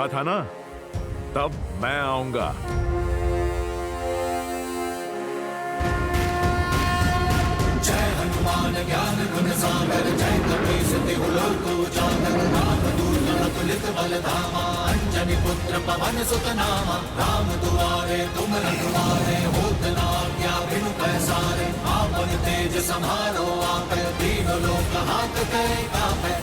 कहा था ना, तब मैं आऊंगा। जय हनुमान ज्ञान गुण सागर, जय कपीस तिहु लोक उजागर, रामदूत अतुलित बल धामा, अंजनी पुत्र पवन सुत नामा। राम दुआरे तुम रखवारे, होत न आज्ञा बिनु पैसारे। आपन तेज समारो आपै, तीनों लोक हांकते कापै।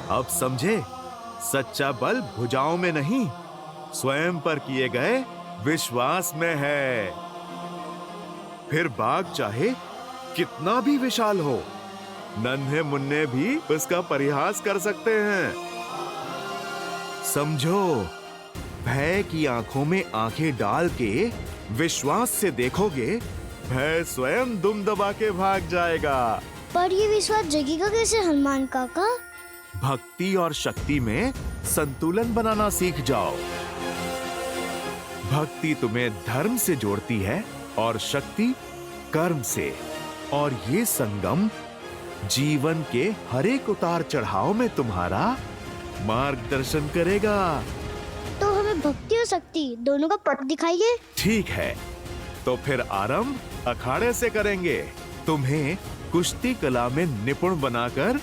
अब समझे, सच्चा बल भुजाओं में नहीं, स्वयं पर किए गए विश्वास में है। फिर बाग चाहे कितना भी विशाल हो, नन्हे मुन्ने भी उसका परिहास कर सकते हैं। समझो, भय की आंखों में आंखें डाल के विश्वास से देखोगे, भय स्वयं दुम दबा के भाग जाएगा। पर ये विश्वास जगेगा कैसे हनुमान काका? भक्ति और शक्ति में संतुलन बनाना सीख जाओ। भक्ति तुम्हें धर्म से जोड़ती है और शक्ति कर्म से, और ये संगम जीवन के हर एक उतार चढ़ाव में तुम्हारा मार्गदर्शन करेगा। तो हमें भक्ति और शक्ति दोनों का पथ दिखाइए। ठीक है, तो फिर आरंभ अखाड़े से करेंगे। तुम्हें कुश्ती कला में निपुण बनाकर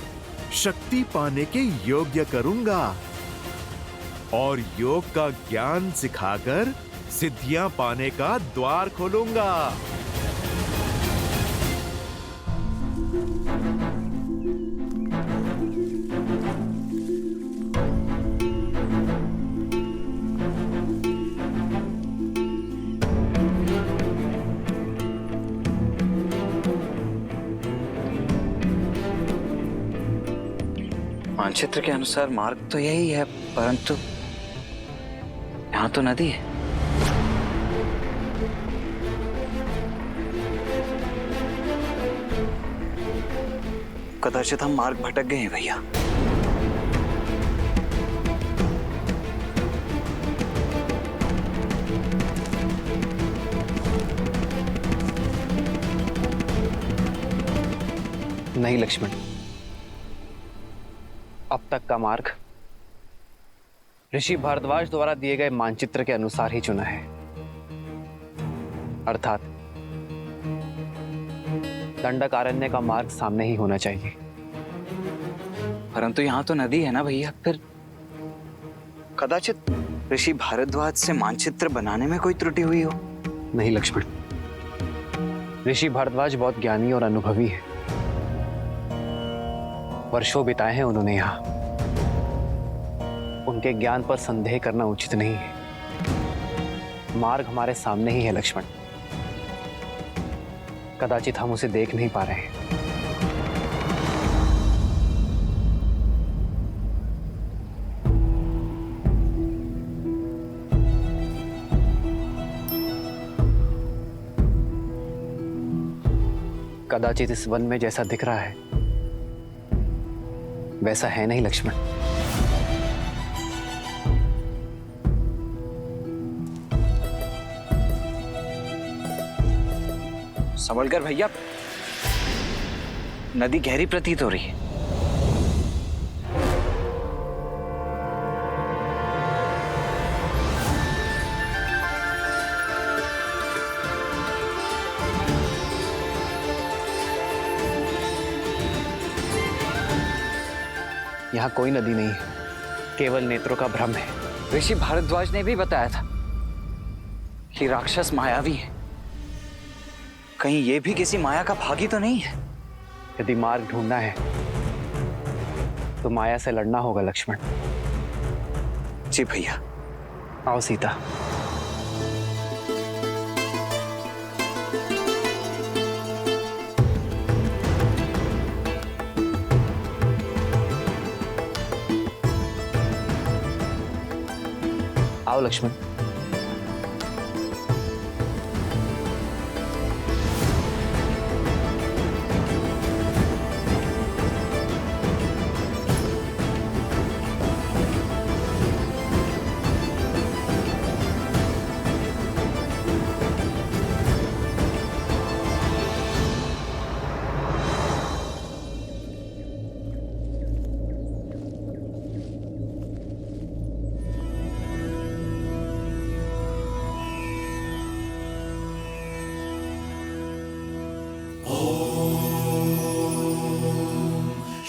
शक्ति पाने के योग्य करूंगा, और योग का ज्ञान सिखाकर सिद्धियां पाने का द्वार खोलूंगा। मानचित्र के अनुसार मार्ग तो यही है, परंतु यहाँ तो नदी है। कदाचित हम मार्ग भटक गए हैं भैया। नहीं लक्ष्मण, अब तक का मार्ग ऋषि भारद्वाज द्वारा दिए गए मानचित्र के अनुसार ही चुना है, अर्थात दंडकारण्य का मार्ग सामने ही होना चाहिए। परंतु यहाँ तो नदी है ना भैया, फिर कदाचित ऋषि भारद्वाज से मानचित्र बनाने में कोई त्रुटि हुई हो। नहीं लक्ष्मण, ऋषि भारद्वाज बहुत ज्ञानी और अनुभवी है। वर्षों बिताए हैं उन्होंने यहाँ। उनके ज्ञान पर संदेह करना उचित नहीं है। मार्ग हमारे सामने ही है लक्ष्मण, कदाचित हम उसे देख नहीं पा रहे हैं। कदाचित इस वन में जैसा दिख रहा है वैसा है नहीं लक्ष्मण। संभल कर भैया, नदी गहरी प्रतीत हो रही है। यहाँ कोई नदी नहीं है, केवल नेत्रों का भ्रम है। ऋषि भारद्वाज ने भी बताया था कि राक्षस मायावी है। कहीं ये भी किसी माया का भागी तो नहीं है? यदि मार्ग ढूंढना है तो माया से लड़ना होगा लक्ष्मण। जी भैया। आओ सीता। आओ लक्ष्मण।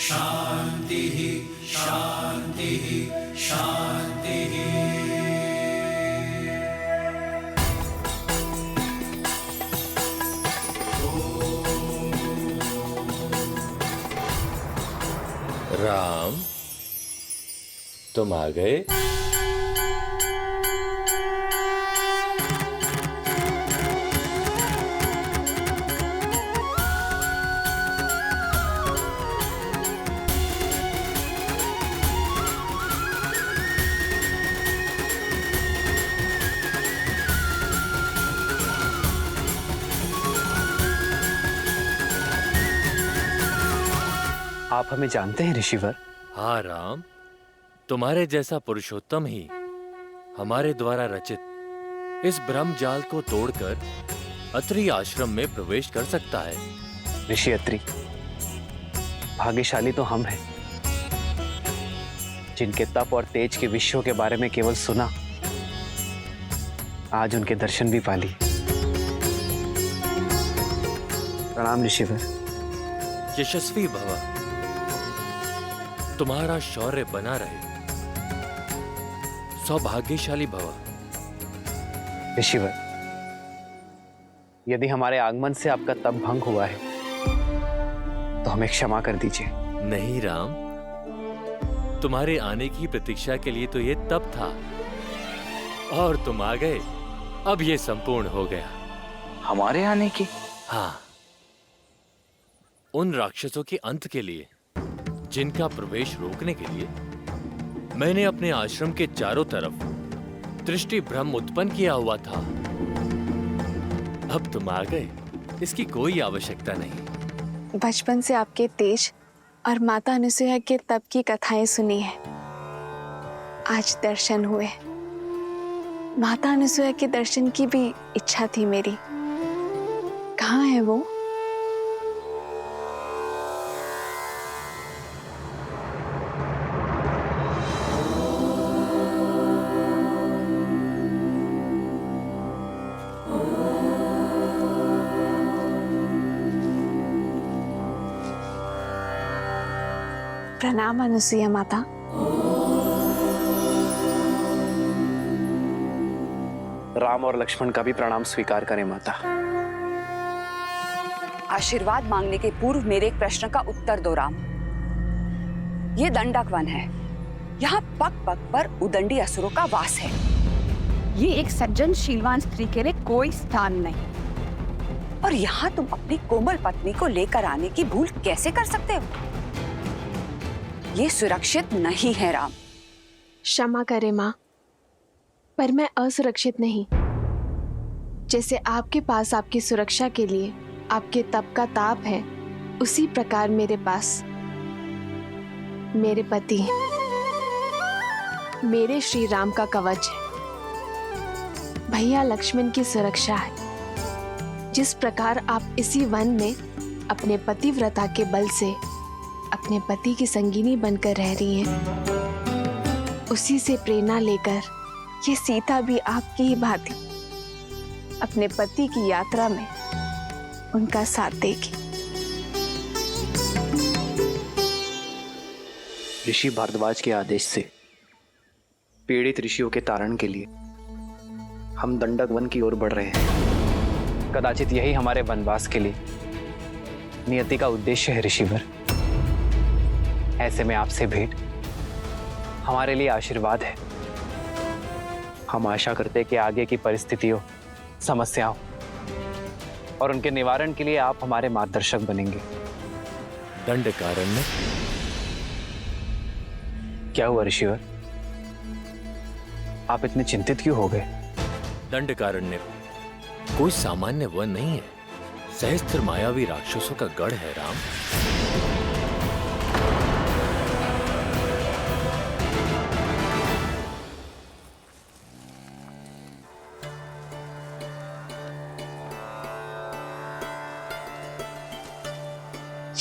शांति शांति शांति। राम, तुम आ गए? आप हमें जानते हैं ऋषिवर? हाँ राम, तुम्हारे जैसा पुरुषोत्तम ही हमारे द्वारा रचित इस ब्रह्म जाल को तोड़कर अत्रि आश्रम में प्रवेश कर सकता है। ऋषि अत्रि, भाग्यशाली तो हम हैं जिनके तप और तेज के विषयों के बारे में केवल सुना, आज उनके दर्शन भी पा लिए। प्रणाम ऋषिवर। यशस्वी भव, तुम्हारा शौर्य बना रहे। सौभाग्यशाली भव। ऋषिवर, यदि हमारे आगमन से आपका तप भंग हुआ है तो हमें क्षमा कर दीजिए। नहीं राम, तुम्हारे आने की प्रतीक्षा के लिए तो ये तप था, और तुम आ गए, अब ये संपूर्ण हो गया। हमारे आने की? हाँ, उन राक्षसों के अंत के लिए जिनका प्रवेश रोकने के लिए मैंने अपने आश्रम के चारों तरफ दृष्टि भ्रम उत्पन्न किया हुआ था। अब तुम आ गए, इसकी कोई आवश्यकता नहीं। बचपन से आपके तेज और माता अनुसुईया के तप की कथाएं सुनी है, आज दर्शन हुए। माता अनुसुईया के दर्शन की भी इच्छा थी मेरी। कहाँ है वो? प्रणाम अनुसुईया माता। राम और लक्ष्मण का भी प्रणाम स्वीकार करें माता। आशीर्वाद मांगने के पूर्व मेरे एक प्रश्न का उत्तर दो राम। ये दंडक वन है, यहाँ पग पग पर उदंडी असुरों का वास है। ये एक सज्जन शीलवान स्त्री के लिए कोई स्थान नहीं, और यहाँ तुम अपनी कोमल पत्नी को लेकर आने की भूल कैसे कर सकते हो? ये सुरक्षित नहीं है राम। क्षमा करें माँ, पर मैं असुरक्षित नहीं। जैसे आपके पास आपकी सुरक्षा के लिए आपके तप का ताप है, उसी प्रकार मेरे पास मेरे पति, मेरे श्री राम का कवच है, भैया लक्ष्मण की सुरक्षा है। जिस प्रकार आप इसी वन में अपने पतिव्रता के बल से अपने पति की संगिनी बनकर रह रही हैं, उसी से प्रेरणा लेकर ये सीता भी आपकी ही भांति अपने पति की यात्रा में उनका साथ देगी। ऋषि भारद्वाज के आदेश से पीड़ित ऋषियों के तारण के लिए हम दंडक वन की ओर बढ़ रहे हैं। कदाचित यही हमारे वनवास के लिए नियति का उद्देश्य है ऋषिवर। ऐसे में आपसे भेंट हमारे लिए आशीर्वाद है। हम आशा करते हैं कि आगे की परिस्थितियों, समस्याओं और उनके निवारण के लिए आप हमारे मार्गदर्शक बनेंगे। दंडकारण्य? क्या हुआ ऋषिवर? आप इतने चिंतित क्यों हो गए? दंडकारण्य कोई सामान्य वन नहीं है, सहस्त्र मायावी राक्षसों का गढ़ है राम।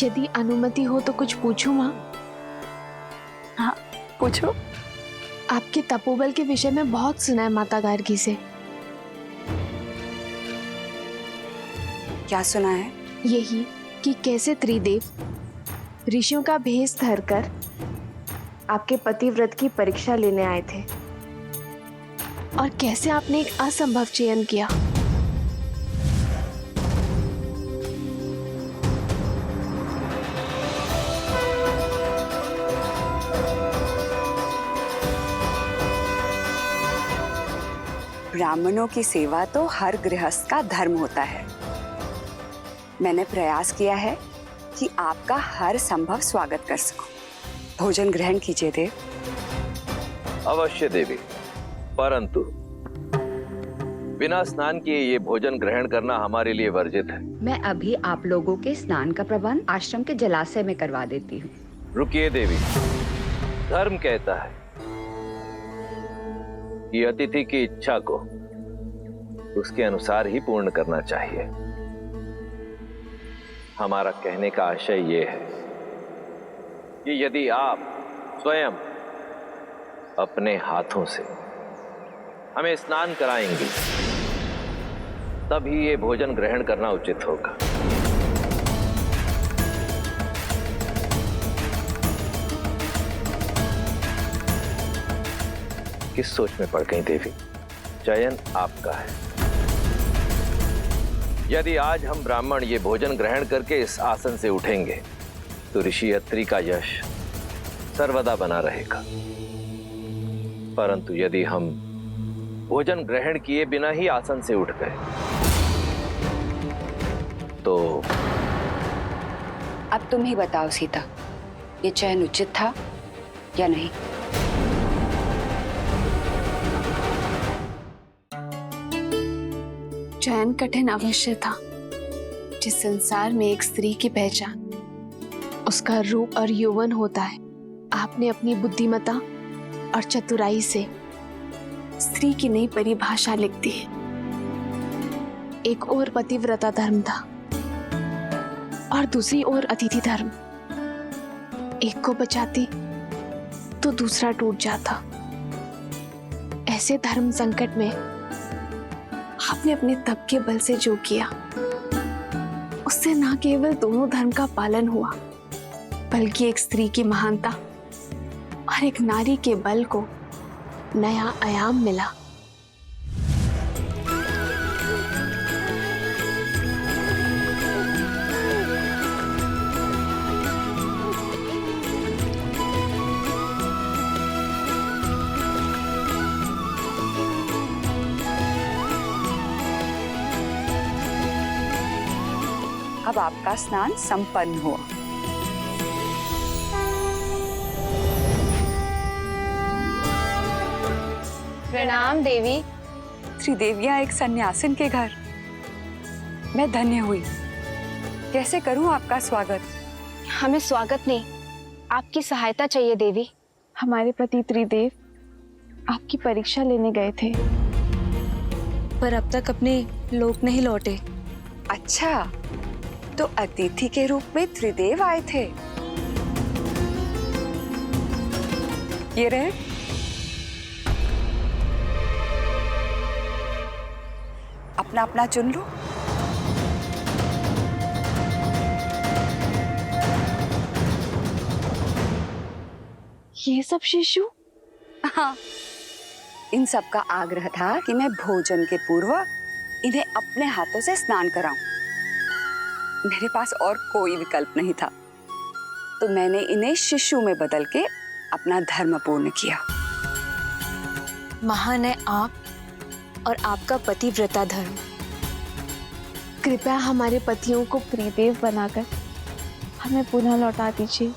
यदि अनुमति हो तो कुछ पूछूं माँ? हाँ, पूछो। आपके तपोबल के विषय में बहुत सुना है माता गार्गी से। क्या सुना है? यही कि कैसे त्रिदेव ऋषियों का भेष धरकर आपके पतिव्रत की परीक्षा लेने आए थे और कैसे आपने एक असंभव चयन किया। ब्राह्मणों की सेवा तो हर गृहस्थ का धर्म होता है। मैंने प्रयास किया है कि आपका हर संभव स्वागत कर सकूं। भोजन ग्रहण कीजिए देव। अवश्य देवी, परंतु बिना स्नान किए ये भोजन ग्रहण करना हमारे लिए वर्जित है। मैं अभी आप लोगों के स्नान का प्रबंध आश्रम के जलाशय में करवा देती हूँ। रुकिए देवी, धर्म कहता है कि अतिथि की इच्छा को उसके अनुसार ही पूर्ण करना चाहिए। हमारा कहने का आशय ये है कि यदि आप स्वयं अपने हाथों से हमें स्नान कराएंगे तभी ये भोजन ग्रहण करना उचित होगा। किस सोच में पड़ गई देवी? चयन आपका है। यदि आज हम ब्राह्मण ये भोजन ग्रहण करके इस आसन से उठेंगे तो ऋषि अत्रि का यश सर्वदा बना रहेगा, परंतु यदि हम भोजन ग्रहण किए बिना ही आसन से उठ गए तो अब तुम ही बताओ सीता, ये चयन उचित था या नहीं? चयन कठिन अवश्य था। जिस संसार में एक स्त्री की पहचान उसका रूप और यौवन होता है, आपने अपनी बुद्धिमता और चतुराई से स्त्री की नई परिभाषा लिख दी है। एक ओर पतिव्रता धर्म था और दूसरी ओर अतिथि धर्म। एक को बचाती तो दूसरा टूट जाता। ऐसे धर्म संकट में आपने अपने तप के बल से जो किया उससे न केवल दोनों धर्म का पालन हुआ बल्कि एक स्त्री की महानता और एक नारी के बल को नया आयाम मिला। अब आपका स्नान संपन्न हुआ। प्रणाम देवी। त्रिदेवियां एक सन्यासिन के घर, मैं धन्य हुई। कैसे करूं आपका स्वागत? हमें स्वागत नहीं, आपकी सहायता चाहिए देवी। हमारे पति त्रिदेव आपकी परीक्षा लेने गए थे पर अब तक अपने लोक नहीं लौटे। अच्छा, तो अतिथि के रूप में त्रिदेव आए थे। ये रहे। अपना अपना चुन लो। ये सब शिशु? हाँ, इन सब का आग्रह था कि मैं भोजन के पूर्व इन्हें अपने हाथों से स्नान कराऊं। मेरे पास और कोई विकल्प नहीं था, तो मैंने इन्हें शिशु में बदल के अपना धर्म पूर्ण किया। महान है आप और आपका पतिव्रता धर्म। कृपया हमारे पतियों को त्रिदेव बनाकर हमें पुनः लौटा दीजिए।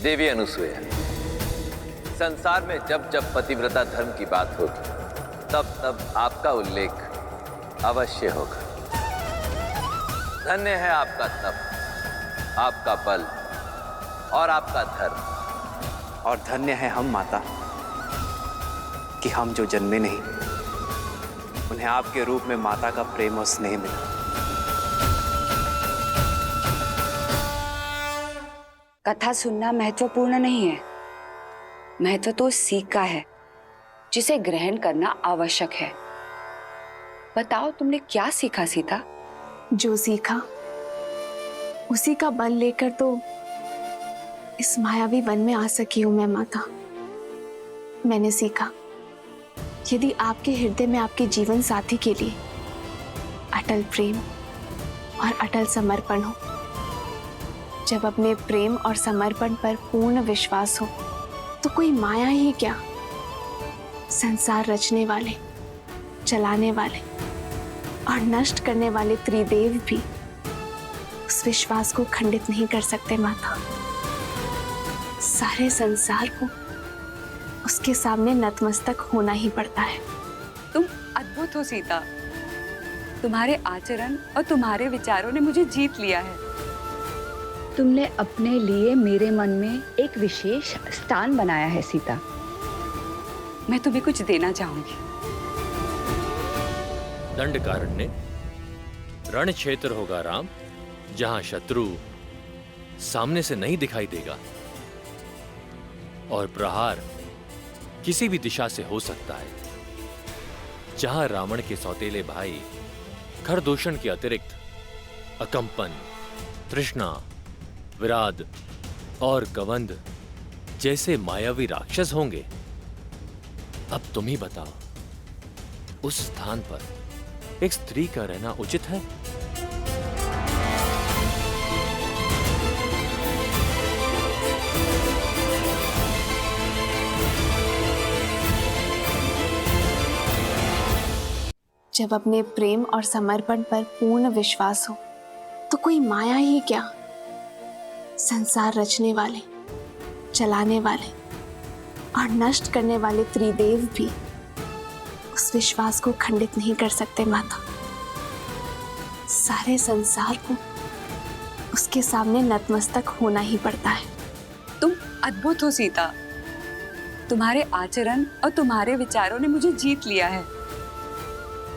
देवी अनुसुईया, संसार में जब जब पतिव्रता धर्म की बात होगी तब तब आपका उल्लेख अवश्य होगा। धन्य है आपका तप, आपका बल और आपका धर्म। और धन्य है हम माता कि हम जो जन्मे नहीं, उन्हें आपके रूप में माता का प्रेम और स्नेह मिला। कथा सुनना महत्वपूर्ण नहीं है, महत्व तो सीख का है जिसे ग्रहण करना आवश्यक है। बताओ तुमने क्या सीखा सीता? जो सीखा उसी का बल लेकर तो इस मायावी वन में आ सकी हूं मैं माता। मैंने सीखा यदि आपके हृदय में आपके जीवन साथी के लिए अटल प्रेम और अटल समर्पण हो, जब अपने प्रेम और समर्पण पर पूर्ण विश्वास हो, तो कोई माया ही क्या, संसार रचने वाले, चलाने वाले और नष्ट करने वाले त्रिदेव भी उस विश्वास को खंडित नहीं कर सकते माता। सारे संसार को उसके सामने नतमस्तक होना ही पड़ता है। तुम अद्भुत हो सीता, तुम्हारे आचरण और तुम्हारे विचारों ने मुझे जीत लिया है। तुमने अपने लिए मेरे मन में एक विशेष स्थान बनाया है सीता। मैं तुम्हें कुछ देना चाहूंगी। दंडकारण्य रण क्षेत्र होगा राम, जहां शत्रु सामने से नहीं दिखाई देगा और प्रहार किसी भी दिशा से हो सकता है। जहां रावण के सौतेले भाई खरदूषण के अतिरिक्त अकंपन, तृष्णा, विराद और कवंद जैसे मायावी राक्षस होंगे। अब तुम ही बताओ, उस स्थान पर एक स्त्री का रहना उचित है? जब अपने प्रेम और समर्पण पर पूर्ण विश्वास हो, तो कोई माया ही क्या, संसार रचने वाले, चलाने वाले और नष्ट करने वाले त्रिदेव भी उस विश्वास को खंडित नहीं कर सकते माता। सारे संसार को उसके सामने नतमस्तक होना ही पड़ता है। तुम अद्भुत हो सीता, तुम्हारे आचरण और तुम्हारे विचारों ने मुझे जीत लिया है।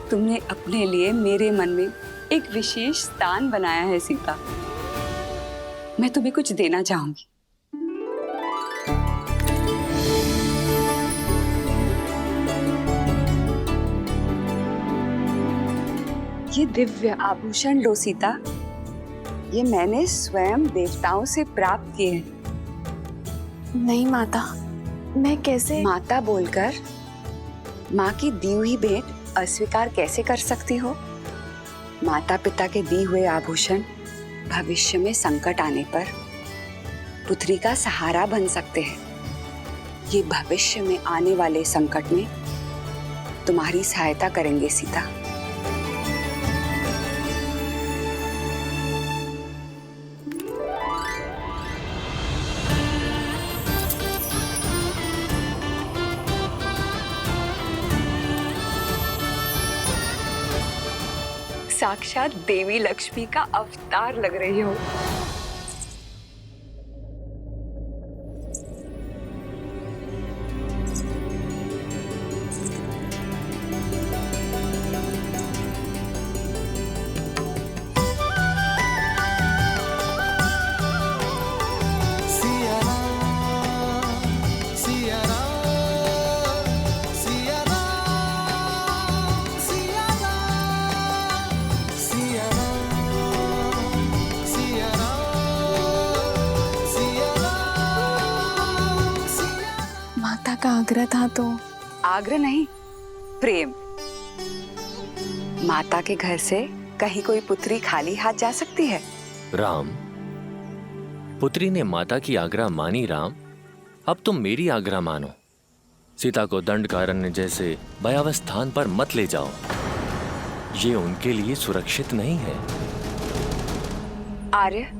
तुमने अपने लिए मेरे मन में एक विशेष स्थान बनाया है सीता। मैं तुम्हें कुछ देना चाहूंगी। ये दिव्य आभूषण लो सीता, ये मैंने स्वयं देवताओं से प्राप्त किए हैं। नहीं माता, मैं कैसे? माता बोलकर माँ की दी हुई भेंट अस्वीकार कैसे कर सकती हो? माता पिता के दिए हुए आभूषण भविष्य में संकट आने पर पुत्री का सहारा बन सकते हैं। ये भविष्य में आने वाले संकट में तुम्हारी सहायता करेंगे सीता। साक्षात देवी लक्ष्मी का अवतार लग रही हो। का आग्रह था तो? आग्रह नहीं, प्रेम। माता के घर से कहीं कोई पुत्री खाली हाथ जा सकती है? राम, पुत्री ने माता की आज्ञा मानी राम, अब तुम मेरी आज्ञा मानो। सीता को दंडकारण्य जैसे भयावह स्थान पर मत ले जाओ, ये उनके लिए सुरक्षित नहीं है। आर्य,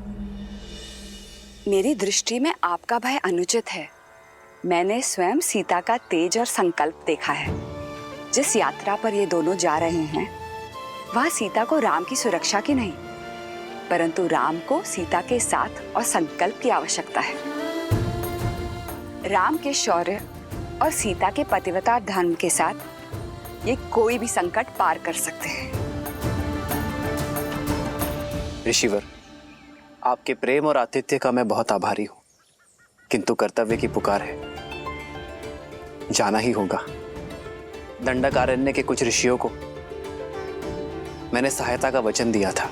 मेरी दृष्टि में आपका भय अनुचित है। मैंने स्वयं सीता का तेज और संकल्प देखा है। जिस यात्रा पर ये दोनों जा रहे हैं वह सीता को राम की सुरक्षा की नहीं, परंतु राम को सीता के साथ और संकल्प की आवश्यकता है। राम के शौर्य और सीता के पतिव्रता धर्म के साथ ये कोई भी संकट पार कर सकते हैं। ऋषिवर, आपके प्रेम और आतिथ्य का मैं बहुत आभारी हूं, किंतु कर्तव्य की पुकार है, जाना ही होगा। दंडकारण्य के कुछ ऋषियों को मैंने सहायता का वचन दिया था।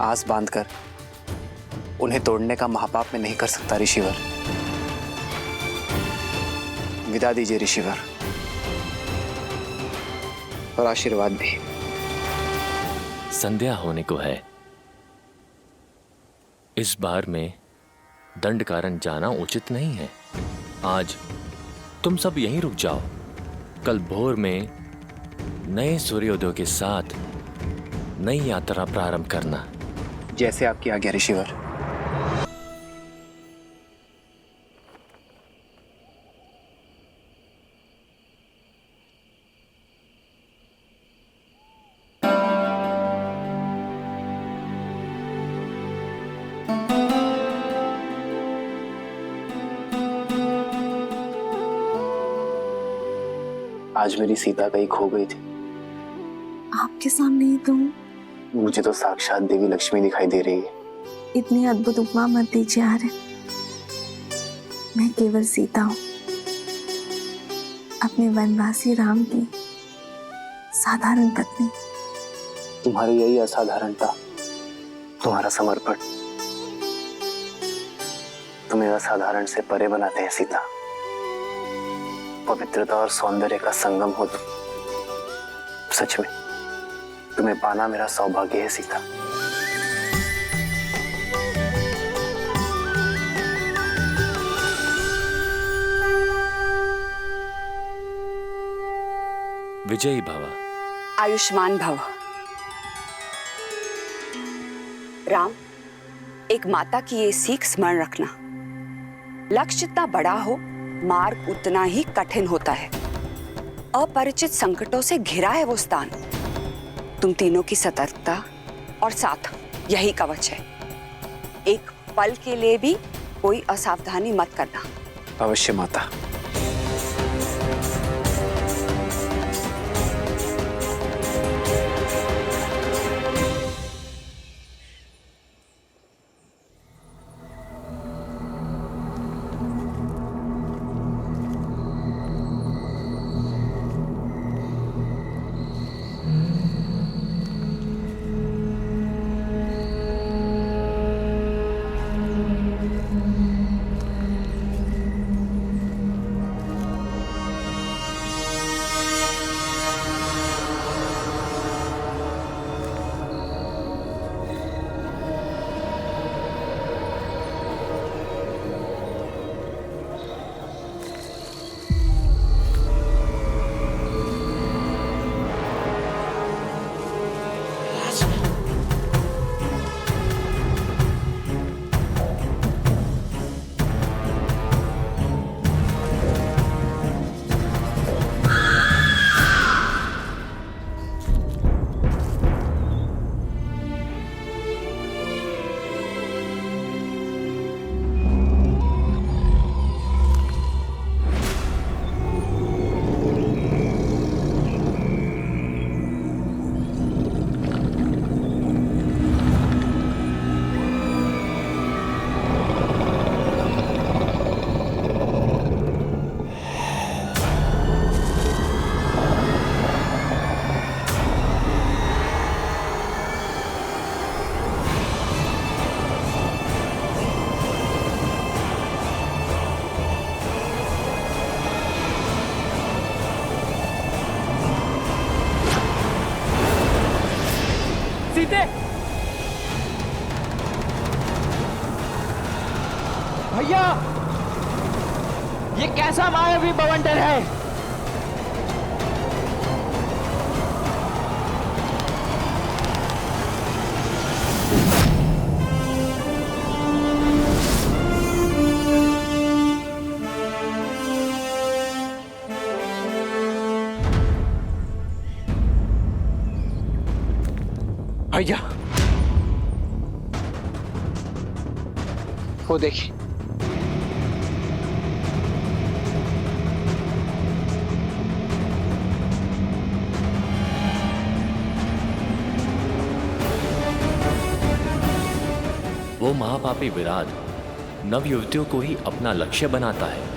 आस बांधकर उन्हें तोड़ने का महापाप मैं नहीं कर सकता ऋषिवर। विदा दीजिए ऋषिवर, और आशीर्वाद भी। संध्या होने को है। इस बार में दंडकारण्य जाना उचित नहीं है। आज तुम सब यहीं रुक जाओ। कल भोर में नए सूर्योदय के साथ नई यात्रा प्रारंभ करना। जैसे आपकी आज्ञा ऋषिवर। आज मेरी सीता कहीं खो गई थी। आपके सामने ही तो हूँ। मुझे तो साक्षात देवी लक्ष्मी दिखाई दे रही है। इतनी अद्भुत उपमा मत दीजिए आर्य। मैं केवल सीता हूँ, अपने वनवासी राम की साधारण पत्नी। तुम्हारी यही असाधारणता, तुम्हारा समर्पण तुम्हें असाधारण से परे बनाते हैं सीता। पवित्रता और सौंदर्य का संगम हो तुम। सच में तुम्हें पाना मेरा सौभाग्य है सीता। विजयी भव। आयुष्मान भव। राम, एक माता की ये सीख स्मरण रखना, लक्ष्य जितना बड़ा हो मार्ग उतना ही कठिन होता है। अपरिचित संकटों से घिरा है वो स्थान। तुम तीनों की सतर्कता और साथ यही कवच है। एक पल के लिए भी कोई असावधानी मत करना। अवश्य माता। भैया, ये कैसा मायावी बवंडर है? भैया, वो देखिए। वो महापापी विराट नव युवतियों को ही अपना लक्ष्य बनाता है।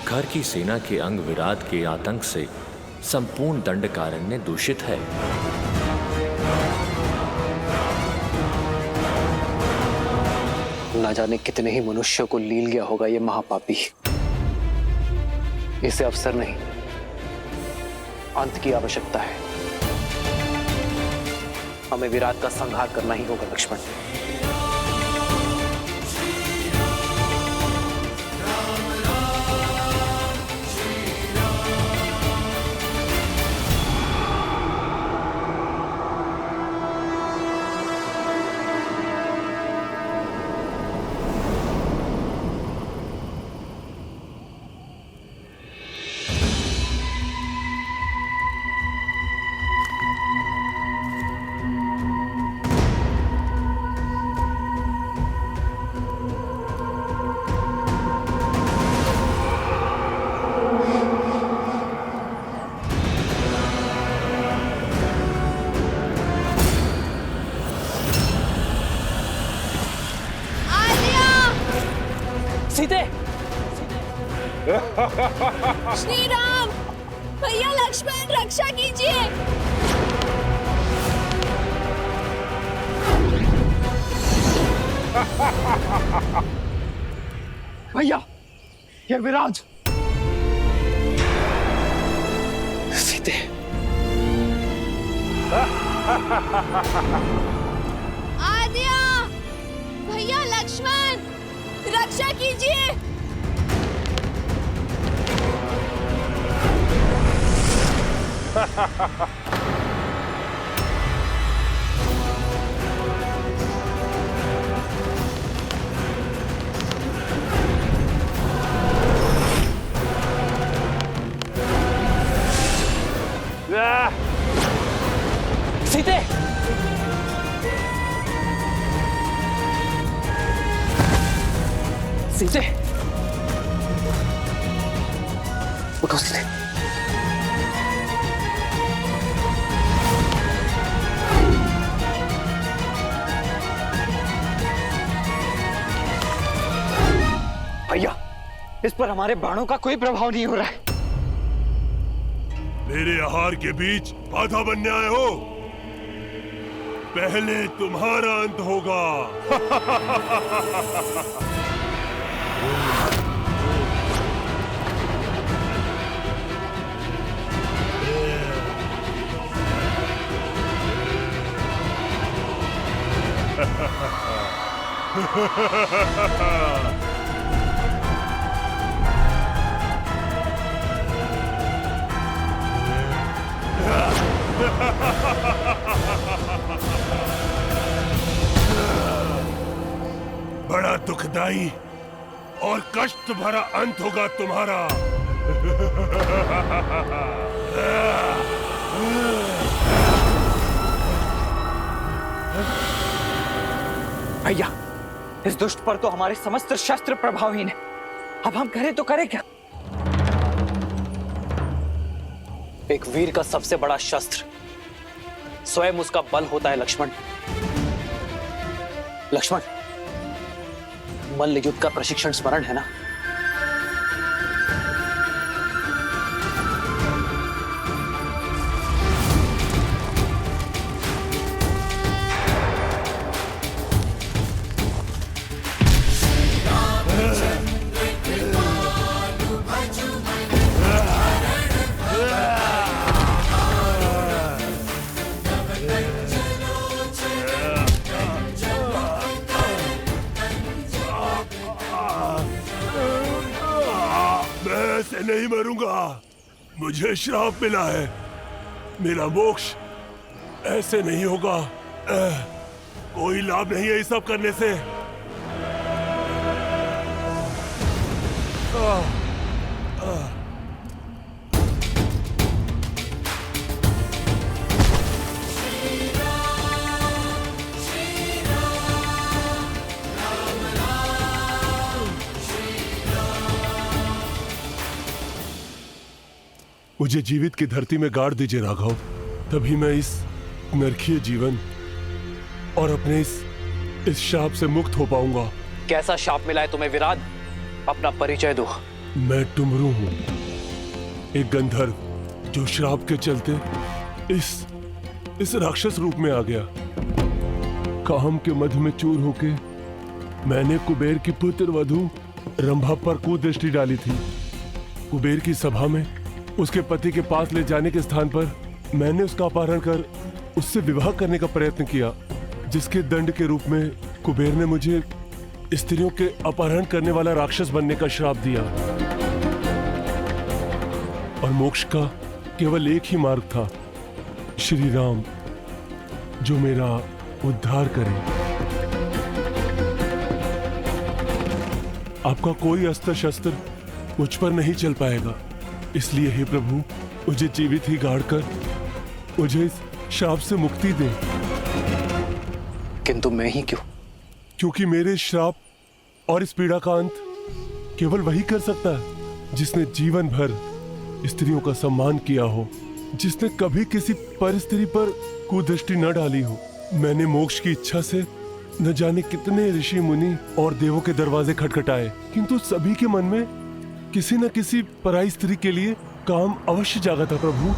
घर की सेना के अंग विराट के आतंक से संपूर्ण दंडकारण्य दूषित है। ना जाने कितने ही मनुष्यों को लील गया होगा ये महापापी। इसे अवसर नहीं, अंत की आवश्यकता है। हमें विराट का संहार करना ही होगा लक्ष्मण। सीते! श्री राम! भैया लक्ष्मण रक्षा कीजिए! भैया, ये विराट! सीते! आद्या! भैया लक्ष्मण! रक्षा कीजिए! सीते! सीते! उठो सीते! भैया, इस पर हमारे बाणों का कोई प्रभाव नहीं हो रहा है। मेरे आहार के बीच बाधा बनने आए हो? पहले तुम्हारा अंत होगा। बड़ा दुखदाई और कष्ट भरा अंत होगा तुम्हारा। भैया, इस दुष्ट पर तो हमारे समस्त शस्त्र प्रभावहीन है। अब हम करें तो करें क्या? एक वीर का सबसे बड़ा शस्त्र स्वयं उसका बल होता है लक्ष्मण। लक्ष्मण, मल्ल युद्ध का प्रशिक्षण स्मरण है ना? ऐसे नहीं मरूंगा। मुझे श्राप मिला है, मेरा मोक्ष ऐसे नहीं होगा। कोई लाभ नहीं है इस सब करने से। मुझे जीवित की धरती में गाड़ दीजिए राघव, तभी मैं इस नरकीय जीवन और अपने इस शाप से मुक्त हो पाऊंगा। कैसा शाप मिला है तुम्हें विराट? अपना परिचय दो। मैं डुमरू हूं, एक गंधर्व जो श्राप के चलते इस राक्षस रूप में आ गया। काम के मध में चूर होके मैंने कुबेर की पुत्र वधू रंभा पर कुदृष्टि डाली थी। कुबेर की सभा में उसके पति के पास ले जाने के स्थान पर मैंने उसका अपहरण कर उससे विवाह करने का प्रयत्न किया, जिसके दंड के रूप में कुबेर ने मुझे स्त्रियों के अपहरण करने वाला राक्षस बनने का श्राप दिया। और मोक्ष का केवल एक ही मार्ग था, श्री राम, जो मेरा उद्धार करे। आपका कोई अस्त्र शस्त्र मुझ पर नहीं चल पाएगा, इसलिए हे प्रभु, मुझे जीवित ही गाड़ कर मुझे इस श्राप से मुक्ति दे। किंतु मैं ही क्यों? क्योंकि मेरे श्राप और इस पीड़ा का अंत केवल वही कर सकता है जिसने जीवन भर स्त्रियों का सम्मान किया हो, जिसने कभी किसी पर स्त्री पर कुदृष्टि न डाली हो। मैंने मोक्ष की इच्छा से न जाने कितने ऋषि मुनि और देवों के दरवाजे खटखटाए, किंतु सभी के मन में किसी न किसी पराई स्त्री के लिए काम अवश्य जागा था। प्रभु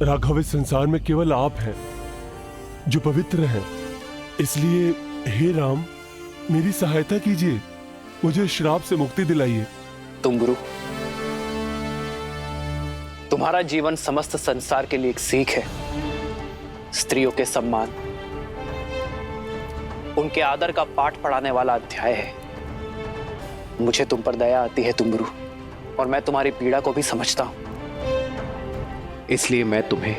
राघव, इस संसार में केवल आप हैं जो पवित्र हैं, इसलिए हे राम, मेरी सहायता कीजिए, मुझे श्राप से मुक्ति दिलाइए। तुम गुरु, तुम्हारा जीवन समस्त संसार के लिए एक सीख है। स्त्रियों के सम्मान, उनके आदर का पाठ पढ़ाने वाला अध्याय है। मुझे तुम पर दया आती है तुम गुरु, और मैं तुम्हारी पीड़ा को भी समझता हूं, इसलिए मैं तुम्हें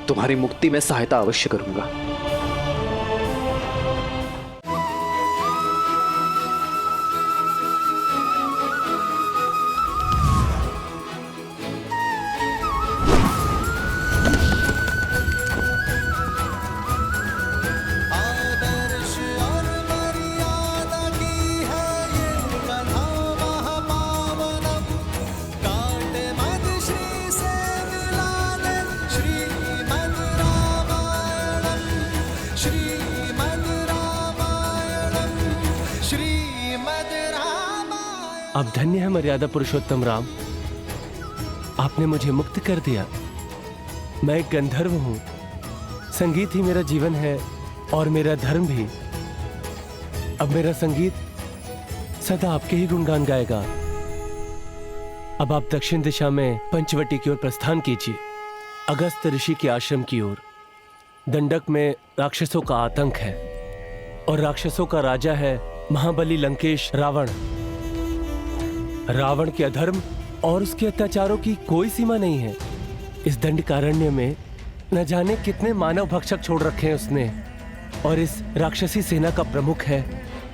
तुम्हारी मुक्ति में सहायता अवश्य करूंगा। अब धन्य है मर्यादा पुरुषोत्तम राम, आपने मुझे मुक्त कर दिया। मैं एक गंधर्व हूं, संगीत ही मेरा जीवन है और मेरा धर्म भी। अब मेरा संगीत सदा आपके ही गुणगान गाएगा। अब आप दक्षिण दिशा में पंचवटी की ओर प्रस्थान कीजिए, अगस्त ऋषि के आश्रम की ओर। दंडक में राक्षसों का आतंक है और राक्षसों का राजा है महाबली लंकेश रावण। रावण के अधर्म और उसके अत्याचारों की कोई सीमा नहीं है। इस दंडकारण्य में न जाने कितने मानव भक्षक छोड़ रखे हैं उसने। और इस राक्षसी सेना का प्रमुख है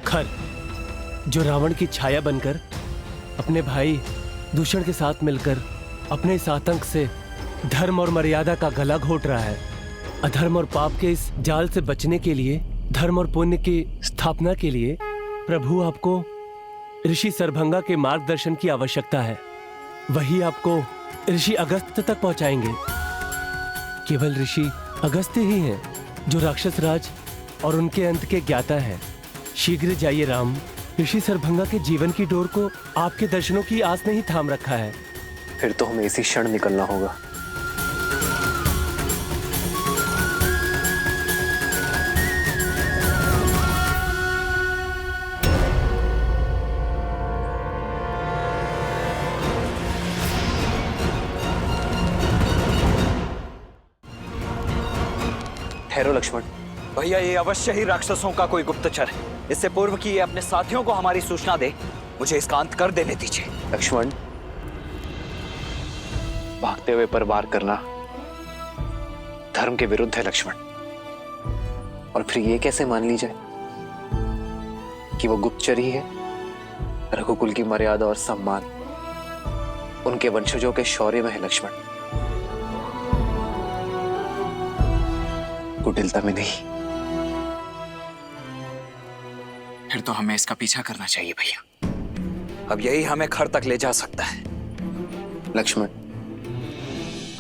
खर, जो रावण की छाया बनकर अपने भाई दूषण के साथ मिलकर अपने इस आतंक से धर्म और मर्यादा का गला घोट रहा है। अधर्म और पाप के इस जाल से बचने के लिए, धर्म और पुण्य की स्थापना के लिए प्रभु आपको ऋषि सरभंगा के मार्गदर्शन की आवश्यकता है। वही आपको ऋषि अगस्त तक पहुंचाएंगे। केवल ऋषि अगस्त्य ही हैं जो राक्षस राज और उनके अंत के ज्ञाता हैं। शीघ्र जाइए राम, ऋषि सरभंगा के जीवन की डोर को आपके दर्शनों की आस ने ही थाम रखा है। फिर तो हमें इसी क्षण निकलना होगा। ठहरो लक्ष्मण। भैया, ये अवश्य ही राक्षसों का कोई गुप्तचर है। इससे पूर्व कि ये अपने साथियों को हमारी सूचना दे, मुझे इसका अंत कर देने दीजिए। लक्ष्मण, भागते हुए पर वार करना धर्म के विरुद्ध है लक्ष्मण। और फिर ये कैसे मान ली जाए कि वो गुप्तचर ही है? रघुकुल की मर्यादा और सम्मान उनके वंशजों के शौर्य में है लक्ष्मण, कुटिलता में नहीं। फिर तो हमें इसका पीछा करना चाहिए भैया। अब यही हमें खर तक ले जा सकता है। लक्ष्मण,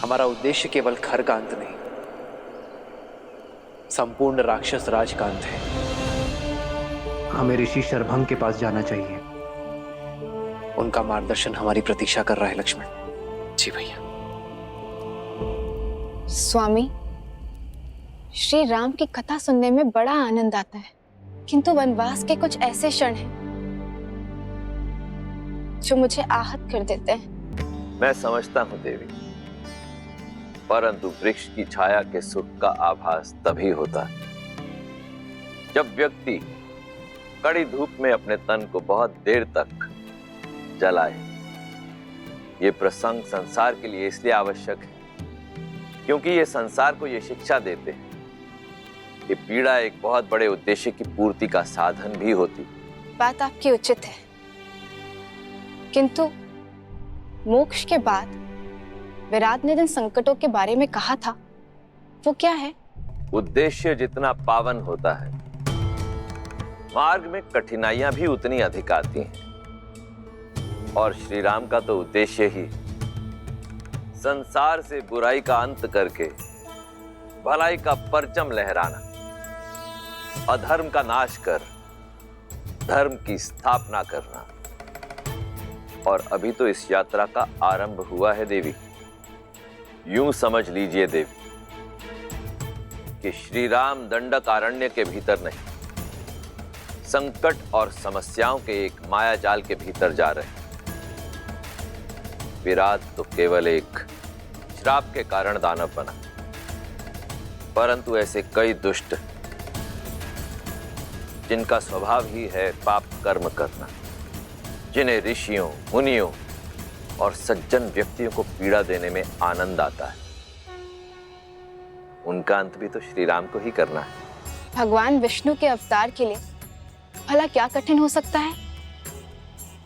हमारा उद्देश्य केवल खर का अंत नहीं, संपूर्ण राक्षस राज का अंत है। हमें ऋषि शरभंग के पास जाना चाहिए। उनका मार्गदर्शन हमारी प्रतीक्षा कर रहा है लक्ष्मण। जी भैया। स्वामी, श्री राम की कथा सुनने में बड़ा आनंद आता है, किंतु वनवास के कुछ ऐसे क्षण हैं जो मुझे आहत कर देते हैं। मैं समझता हूं देवी, परंतु वृक्ष की छाया के सुख का आभास तभी होता है जब व्यक्ति कड़ी धूप में अपने तन को बहुत देर तक जलाए। ये प्रसंग संसार के लिए इसलिए आवश्यक है क्योंकि ये संसार को ये शिक्षा देते हैं कि पीड़ा एक बहुत बड़े उद्देश्य की पूर्ति का साधन भी होती। बात आपकी उचित है, किंतु मोक्ष के बाद विराट ने जिन संकटों के बारे में कहा था वो क्या है? उद्देश्य जितना पावन होता है, मार्ग में कठिनाइयां भी उतनी अधिक आती हैं। और श्री राम का तो उद्देश्य ही संसार से बुराई का अंत करके भलाई का परचम लहराना, अधर्म का नाश कर धर्म की स्थापना करना। और अभी तो इस यात्रा का आरंभ हुआ है देवी। यूं समझ लीजिए देवी कि श्री राम दंडकारण्य के भीतर नहीं, संकट और समस्याओं के एक माया जाल के भीतर जा रहे हैं। विराट तो केवल एक श्राप के कारण दानव बना, परंतु ऐसे कई दुष्ट जिनका स्वभाव ही है पाप कर्म करना, जिन्हें ऋषियों, मुनियों और सज्जन व्यक्तियों को पीड़ा देने में आनंद आता है, उनका अंत भी तो श्री राम को ही करना है। भगवान विष्णु के अवतार के लिए भला क्या कठिन हो सकता है?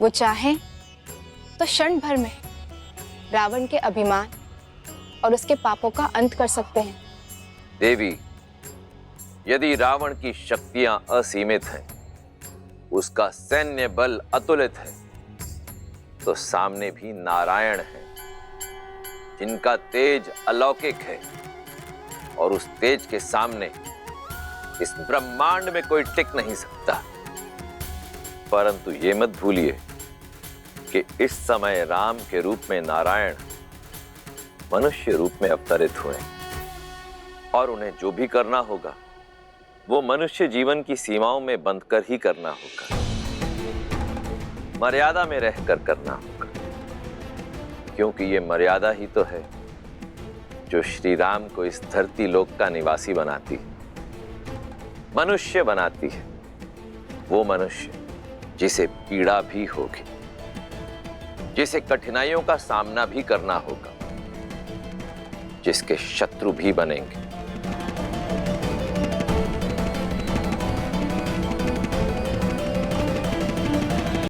वो चाहे तो क्षण भर में रावण के अभिमान और उसके पापों का अंत कर सकते हैं। देवी, यदि रावण की शक्तियां असीमित हैं, उसका सैन्य बल अतुलित है, तो सामने भी नारायण है जिनका तेज अलौकिक है, और उस तेज के सामने इस ब्रह्मांड में कोई टिक नहीं सकता। परंतु ये मत भूलिए कि इस समय राम के रूप में नारायण मनुष्य रूप में अवतरित हुए, और उन्हें जो भी करना होगा वो मनुष्य जीवन की सीमाओं में बंधकर ही करना होगा, मर्यादा में रहकर करना होगा, क्योंकि ये मर्यादा ही तो है जो श्री राम को इस धरती लोक का निवासी बनाती है, मनुष्य बनाती है। वो मनुष्य जिसे पीड़ा भी होगी, जिसे कठिनाइयों का सामना भी करना होगा, जिसके शत्रु भी बनेंगे,